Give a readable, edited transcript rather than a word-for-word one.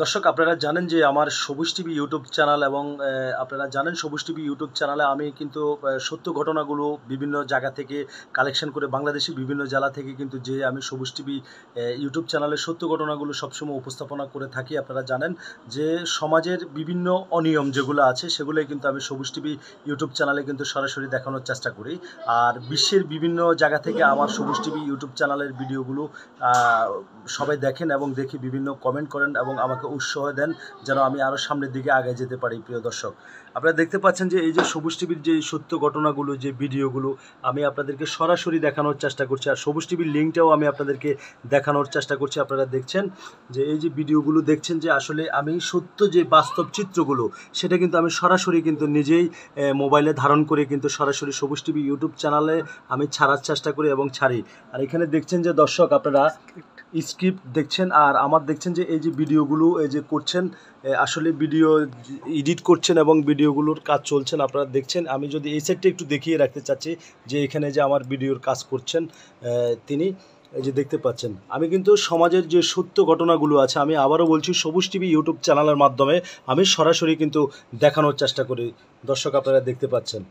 দর্শক, আপনারা জানেন যে আমার সবুজ টিভি ইউটিউব চ্যানেল এবং আপনারা জানেন সবুজ টিভি ইউটিউব চ্যানেলে আমি কিন্তু সত্য ঘটনাগুলো বিভিন্ন জায়গা থেকে কালেকশন করে বাংলাদেশের বিভিন্ন জেলা থেকে কিন্তু যে আমি সবুজ টিভি ইউটিউব চ্যানেলে সত্য ঘটনাগুলো সবসময় উপস্থাপনা করে থাকি। আপনারা জানেন যে সমাজের বিভিন্ন অনিয়ম যেগুলো আছে সেগুলোই কিন্তু আমি সবুজ টিভি ইউটিউব চ্যানেলে কিন্তু সরাসরি দেখানোর চেষ্টা করি। আর বিশ্বের বিভিন্ন জায়গা থেকে আমার সবুজ টিভি ইউটিউব চ্যানেলের ভিডিওগুলো সবাই দেখেন এবং দেখে বিভিন্ন কমেন্ট করেন এবং আমাকে উৎসাহ দেন যেন আমি আরও সামনের দিকে আগে যেতে পারি। প্রিয় দর্শক, আপনারা দেখতে পাচ্ছেন যে এই যে সবুজ টিভির যে সত্য ঘটনাগুলো, যে ভিডিওগুলো আমি আপনাদেরকে সরাসরি দেখানোর চেষ্টা করছি, আর সবুজ টিভির লিঙ্কটাও আমি আপনাদেরকে দেখানোর চেষ্টা করছি। আপনারা দেখছেন যে এই যে ভিডিওগুলো দেখছেন যে আসলে আমি সত্য যে বাস্তব চিত্রগুলো সেটা কিন্তু আমি সরাসরি কিন্তু নিজেই মোবাইলে ধারণ করে কিন্তু সরাসরি সবুজ টিভি ইউটিউব চ্যানেলে আমি ছাড়ার চেষ্টা করি এবং ছাড়ি। আর এখানে দেখছেন যে দর্শক আপনারা স্ক্রিপ্ট দেখছেন আর আমার দেখছেন যে এই যে ভিডিওগুলো এই যে করছেন, আসলে ভিডিও এডিট করছেন এবং ভিডিওগুলোর কাজ চলছেন আপনারা দেখছেন। আমি যদি এই সাইডটা একটু দেখিয়ে রাখতে চাচ্ছি যে এখানে যে আমার ভিডিওর কাজ করছেন তিনি, এই যে দেখতে পাচ্ছেন আমি কিন্তু সমাজের যে সত্য ঘটনাগুলো আছে আমি আবারও বলছি সবুজ টিভি ইউটিউব চ্যানেলের মাধ্যমে আমি সরাসরি কিন্তু দেখানোর চেষ্টা করি। দর্শক আপনারা দেখতে পাচ্ছেন।